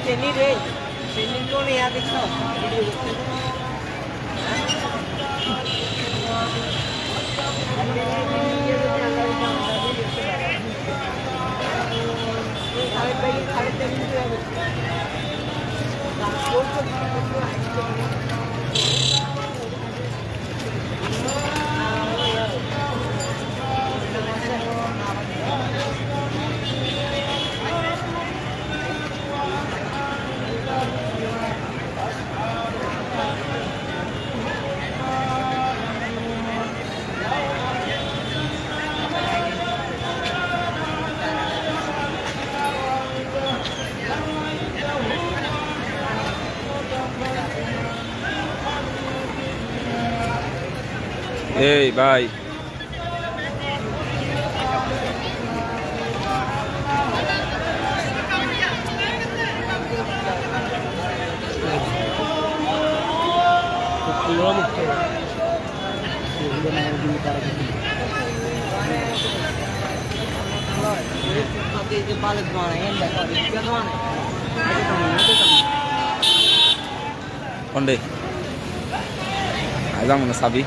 চেনি রে চেনি তো নেয়া দেখছো ভিডিও করতে এই ভাই কোনডে আইজাম না সাবি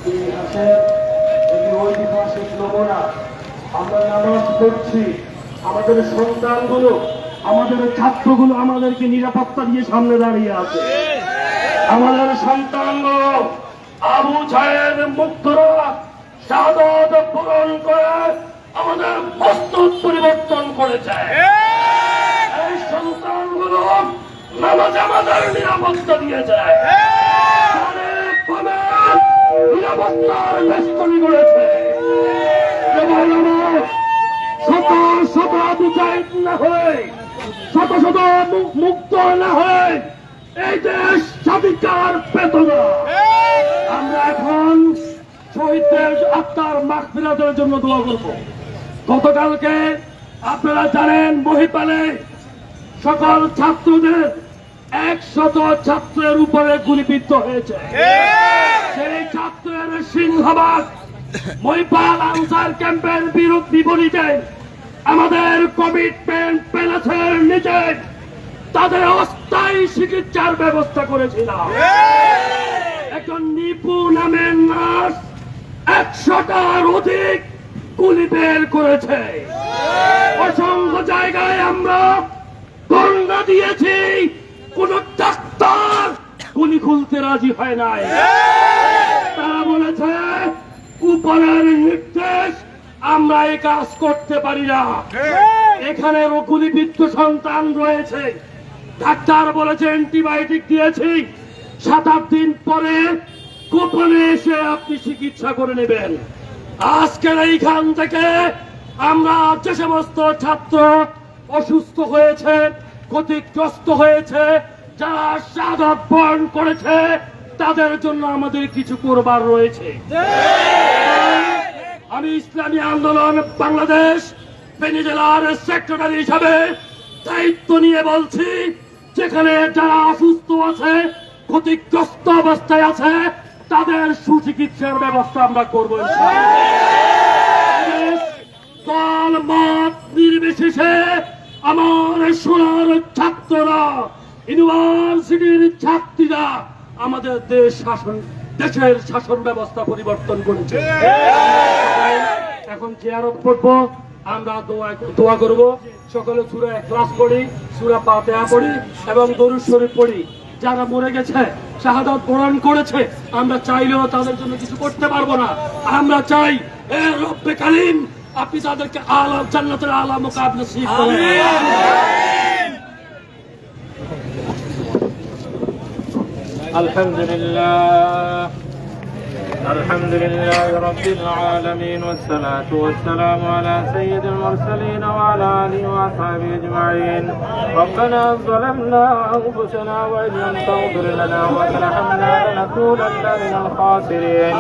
ইতিহাসের একটি ঐতিহাসিক নমুনা। আমরা নামাজ পড়ছি, আমাদের সন্তানগুলো, আমাদের ছাত্রগুলো আমাদেরকে নিরাপত্তা দিয়ে সামনে দাঁড়িয়ে আছে। আমাদের সন্তানগুলো আবু জাহেল মুক্তরা শাহাদাত পূরণ করে আমাদের মস্তক পরিবর্তন করেছে। এই সন্তানগুলো নামাজে আমাদের নিরাপত্তা দিয়েছে, নিরাপত্তার বেষ্টনী করেছে। শত শত আবু জাহেল না হয়ে, শত শত মুক্ত না হয়ে এই দেশ স্বাধিকার পেত না। আমরা এখন শহীদদের আত্মার মাগফিরাতের জন্য দোয়া করব। গতকালকে আপনারা জানেন মহিপালে সকল ছাত্রদের 100 ছাত্রের উপরে গুলিবিদ্ধ হয়েছে। সেই ছাত্রের সিংহভাগ মহিপাল আনসার ক্যাম্পের বিপরীতে আমাদের কমিটমেন্ট প্যালেসের নিচে তাদের অস্থায়ী চিকিৎসার ব্যবস্থা করেছিলাম। একজন নিপু নামের নার্স 100টার অধিক গুলি বের করেছে। অসংখ্য জায়গায় আমরা ধর্ণা দিয়েছি, কোন ডাক্তার গুলি খুলতে রাজি হয় নাই। তারা বলেছে উপরের নির্দেশ, আমরা এই কাজ করতে পারি না। এখানে গুলিবিদ্ধ সন্তান রয়েছে, ডাক্তার বলেছে অ্যান্টিবায়োটিক দিয়েছি, 7-8 দিন পরে গোপনে এসে আপনি চিকিৎসা করে নেবেন। আজকের এইখান থেকে আমরা যে সমস্ত ছাত্র অসুস্থ হয়েছে, ক্ষতিগ্রস্ত হয়েছে, যারা শাহাদাত বরণ করেছে, তাদের জন্য আমাদের কিছু করবার রয়েছে। আমি ইসলামী আন্দোলন বাংলাদেশ ফেনী জেলার সেক্রেটারি হিসাবে দায়িত্ব নিয়ে বলছি, যেখানে যারা অসুস্থ আছে, ক্ষতিগ্রস্ত অবস্থায় আছে, তাদের সুচিকিৎসার ব্যবস্থা আমরা করবো। দল মত নির্বিশেষে আমার সোনার ছাত্ররা, ইউনিভার্সিটির ছাত্রীরা আমাদের দেশের শাসন ব্যবস্থা পরিবর্তন করেছে। এখন জিয়ারত করবো, আমরা দোয়া করব, সকলে সূরা ইখলাস পড়ি, সূরা ফাতিহা পড়ি এবং দরুদ শরীফ পড়ি। যারা মরে গেছে, শাহাদাত বরণ করেছে, আমরা চাইলেও তাদের জন্য কিছু করতে পারবো না। আমরা চাই এ রব্বে কারীম আপনি তাদেরকে আলা জান্নাতের আলা মুকাম নসিব করেন। الحمد لله رب العالمين، والصلاة والسلام على سيد المرسلين وعلى آله وأصحابه أجمعين. ربنا ظلمنا أنفسنا وإن لم تغفر لنا وترحمنا لنكونن من الخاسرين.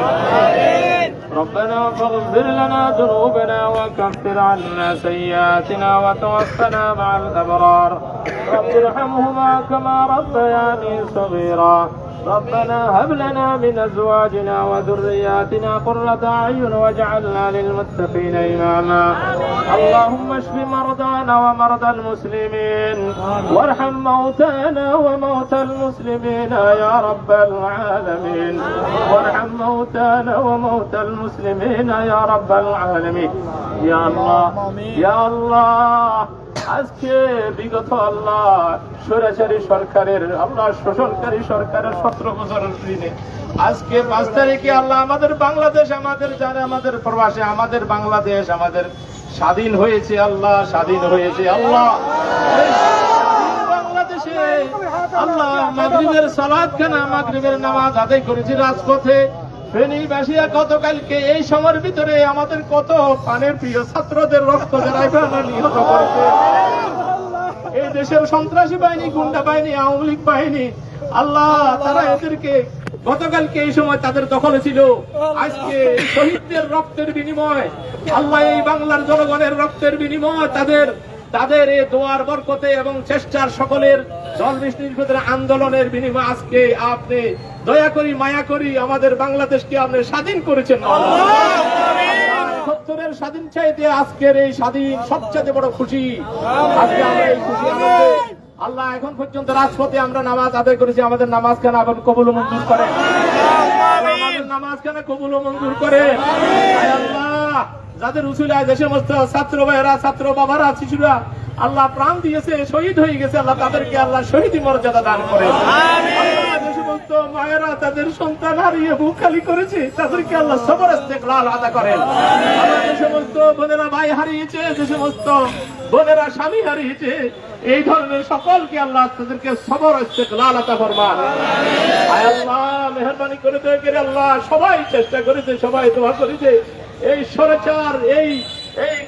ربنا فاغفر لنا ذنوبنا وكفر عنا سيئاتنا وتوفنا مع الأبرار. رب ارحمهما كما ربياني صغيرا. ربنا هب لنا من أزواجنا وذرياتنا قرة أعين واجعلنا للمتقين إماما. اللهم اشف مرضانا ومرضى المسلمين، وارحم موتانا وموتى المسلمين يا رب العالمين. وارحم موتانا وموتى المسلمين يا رب العالمين. يا الله يا الله আজকে বিগত আল্লাহ স্বৈরাচারী সরকারের আল্লাহ শোষণকারী সরকারের 17 বছরের দিনে আজকে 5 তারিখে আল্লাহ আমাদের বাংলাদেশ, আমাদের যারা আমাদের প্রবাসে আমাদের বাংলাদেশ আমাদের স্বাধীন হয়েছে আল্লাহ, স্বাধীন হয়েছে আল্লাহ। বাংলাদেশে আল্লাহ মাগরিবের সালাত খানা মাগরিবের নামাজ আদায় করেছি রাজপথে। ফেনীবাসীরা গতকালকে এই সময়ের ভিতরে আমাদের কত প্রাণের প্রিয় ছাত্রদের রক্ত ঝরাইবার নিহত করেছে। এই দেশের সন্ত্রাসী বাহিনী, গুন্ডা বাহিনী, আওয়ামী লীগ বাহিনী আল্লাহ তারা এদেরকে গতকালকে এই সময় তাদের দখলে ছিল। আজকে শহীদদের রক্তের বিনিময় আল্লাহ এই বাংলার জনগণের রক্তের বিনিময় তাদের এই দোয়ার বরকতে এবং চেষ্টার সকলের দল নির্বিশেষে আন্দোলনের বিনিময়ে আজকে আপনি দয়া করি মায়া করি আমাদের বাংলাদেশকে আপনি স্বাধীন করেছেন। 70-এর স্বাধীন চাইতে আজকের এই স্বাধীন সবচেয়ে বড় খুশি। আজকে আমরা এই খুশি আনন্দে আল্লাহ এখন পর্যন্ত রাজপথে আমরা নামাজ আদায় করেছি। আমাদের নামাজখানা এখন কবুল ও মঞ্জুর করে, আমাদের নামাজখানা কবুল ও মঞ্জুর করে। আল্লাহ যাদের উসিলায় যে সমস্ত ছাত্র ভাইয়েরা, ছাত্র বাবারা, শিশুরা আল্লাহ প্রাণ দিয়েছে, শহীদ হয়ে গেছে, আল্লাহ তাদেরকে আল্লাহ শহীদি মর্যাদা দান করে। যে সমস্ত মায়েরা তাদের সন্তান হারিয়ে বুক খালি করেছে তাদেরকে আল্লাহ সবর ইস্তেকলাল আদা করেন। যে সমস্ত বোনেরা ভাই হারিয়েছে, যে সমস্ত বোনেরা স্বামী হারিয়েছে, এই ধরনের সকলকে আল্লাহ তাদেরকে সবর ইস্তেকলাল আদা ফরমান। আয় আল্লাহ মেহেরবানি করে দয়া করে আল্লাহ সবাই চেষ্টা করেছে, সবাই দোয়া করেছে এই স্বৈরাচার, এই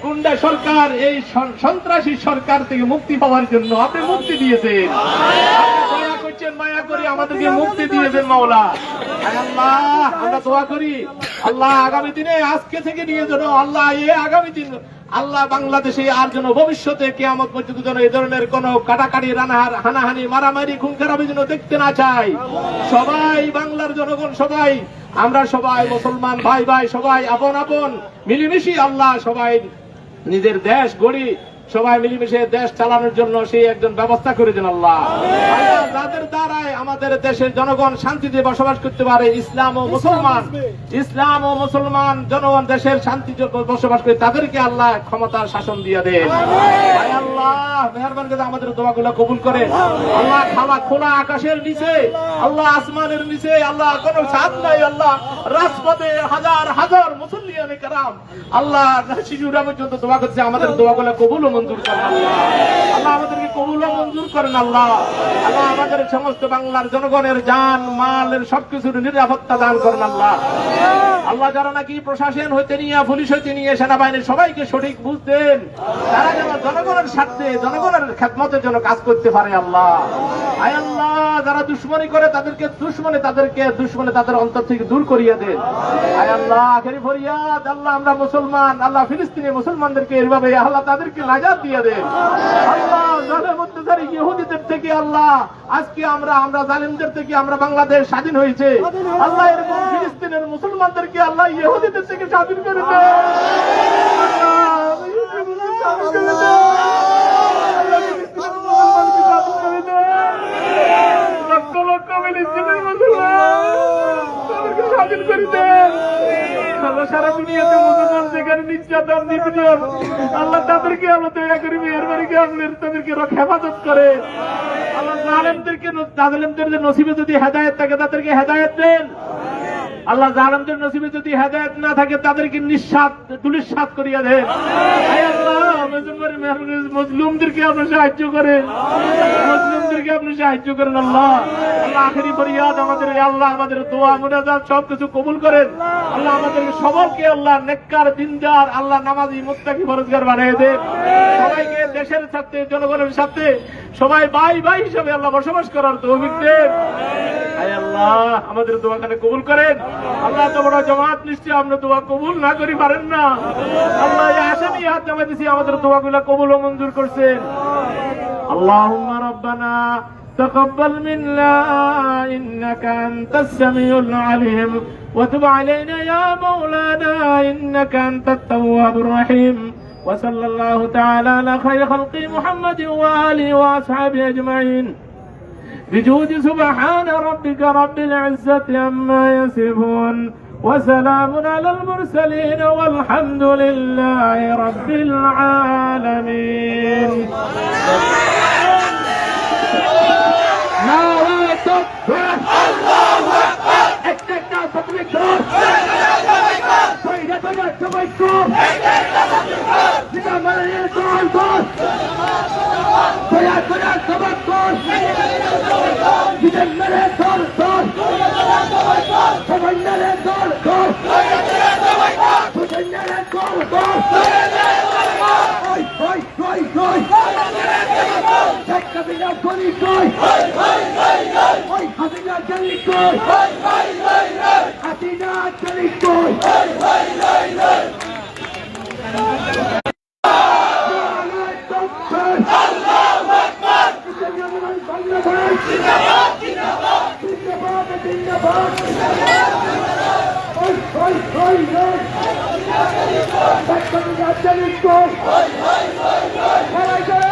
গুন্ডা সরকার, এই সন্ত্রাসী সরকার থেকে মুক্তি পাওয়ার জন্য আপনি মুক্তি দিয়েছেন। দয়া করছেন, মায়া করি আমাদেরকে মুক্তি দিয়েছেন মাওলা। আল্লাহ আমরা দোয়া করি আল্লাহ আগামী দিনে আজকে থেকে নিয়ে যেন আল্লাহ আগামী দিন আল্লাহ বাংলাদেশে আর যেন ভবিষ্যতে কিয়ামত পর্যন্ত যেন এই ধরনের কোন কাটাকাটি, হানাহানি, মারামারি, খুন খারাপি যেন দেখতে না চাই। সবাই বাংলার জনগণ, সবাই আমরা সবাই মুসলমান ভাই ভাই সবাই আপন আপন মিলেমিশে আল্লাহ সবাই নিজের দেশ গড়ি, সবাই মিলেমিশে দেশ চালানোর জন্য সেই একজন ব্যবস্থা করে দেন আল্লাহ। যাদের দ্বারায় আমাদের দেশের জনগণ শান্তিতে বসবাস করতে পারে, ইসলাম ও মুসলমান জনগণ দেশের শান্তিতে বসবাস করে তাদেরকে আল্লাহ ক্ষমতার শাসন দিয়ে দেন। আল্লাহ মেহেরবানি করে আমাদের দোয়াগুলো কবুল করেন। আল্লাহ খোলা আকাশের নিচে, আল্লাহ আসমানের নিচে আল্লাহ কোন ছাদ নাই আল্লাহ, রাজপথে হাজার হাজার মুসল্লিয়ানে কেরাম আল্লাহ শিশুরা পর্যন্ত দোয়া করছে, আমাদের দোয়াগুলো কবুল মঞ্জুর করেন আল্লাহ। আল্লাহ আমাদেরকে কবুল মঞ্জুর করেন আল্লাহ। আল্লাহ আমাদের সমস্ত বাংলার জনগণের জান মালের সবকিছুর নিরাপত্তা দান করেন আল্লাহ। আল্লাহ যারা নাকি প্রশাসন হইতে নিয়ে, পুলিশ হইতে নিয়ে, সেনাবাহিনীর সবাইকে সঠিক বুঝতেন, তারা যেন জনগণের স্বার্থে, জনগণের খেদমতের জন্য কাজ করতে পারে আল্লাহ। আয় আল্লাহ যারা দুশ্মনী করে তাদেরকে দুশ্মনে তাদের অন্তর থেকে দূর করিয়ে দেন। আয় আল্লাহ আখেরি ফরিয়াদ আল্লাহ আমরা মুসলমান, আল্লাহ ফিলিস্তিনি মুসলমানদেরকে এভাবে আল্লাহ তাদেরকে নাজাত দিয়ে দেন আল্লাহ। জালেম অত্যাচারী ইহুদিদের থেকে আল্লাহ আজকে আমরা জালেমদের থেকে আমরা বাংলাদেশ স্বাধীন হয়েছে আল্লাহ, এরকম ফিলিস্তিনের মুসলমানদেরকে আল্লাহ ইহুদিদের থেকে স্বাধীন করে দেন। লক্ষ লক্ষ ফিলিস্তিনের মুসলমানদেরকে স্বাধীন করে দেন আল্লাহ। সারা দুনিয়াতে মুসলমান যেখানে নির্যাতন নিপীড়ন আল্লাহ তাদেরকে আল্লাহ দয়া করে মেহেরবানি করে আপনার তাদেরকে হেফাজত করে আল্লাহ। জালেমদের যে নসিবে যদি হেদায়েত থাকে তাদেরকে হেদায়েত দেন আল্লাহ। জালেমদের নসিবে যদি হেদায়েত না থাকে তাদেরকে দুলিশ্বাস করিয়া দেন। মজলুমদেরকে আপনি সাহায্য করেন, আপনি সাহায্য করেন আল্লাহ। আল্লাহ আখেরি ফরিয়াদ আমাদের আল্লাহ আমাদের দোয়া মুনাজাত সবকিছু কবুল করেন আল্লাহ। আমাদেরকে সবাইকে আল্লাহ নেককার, দিনদার, আল্লাহ নামাজি, মুত্তাকি, পরহেজগার বানিয়ে দেন। সবাইকে দেশের সাথে, জনগণের সাথে সবাই ভাই ভাই হিসেবে আল্লাহ বসবাস করার তৌফিক দেন। আয় আল্লাহ আমাদের দোয়াখানে কবুল করেন আল্লাহ। এত বড় জামাত নিশ্চয় আমরা দোয়া কবুল না করি পারেন না আল্লাহ। আসামি হাত জমা দিছি, আমাদের দোয়াগুলো কবুল ও মঞ্জুর করছেন। আল্লাহুম্মা রাব্বানা تقبل منا إنك أنت السميع العليم وتب علينا يا مولانا إنك أنت التواب الرحيم وصلى الله تعالى على خير خلق محمد وآله وأصحابه أجمعين بجود سبحان ربك رب العزة عما يصفون وسلام على المرسلين والحمد لله رب العالمين. نعرة تكبير الله أكبر. اكتبنا تطبيقات سيدنا تبيكم إذا مريت الباص سيدنا تبكر إذا مريت الباص سيدنا الباص سيدنا الباص هاي هاي هاي هاي تكتب إلى كل كوي هاي هاي هاي هاي حسنا كلكوي هاي هاي هاي هاي حسنا كلكوي هاي هاي هاي هاي الله أكبر. زندباد زندباد زندباد زندباد هاي هاي هاي هاي تكتب إلى كلكوي هاي هاي هاي هاي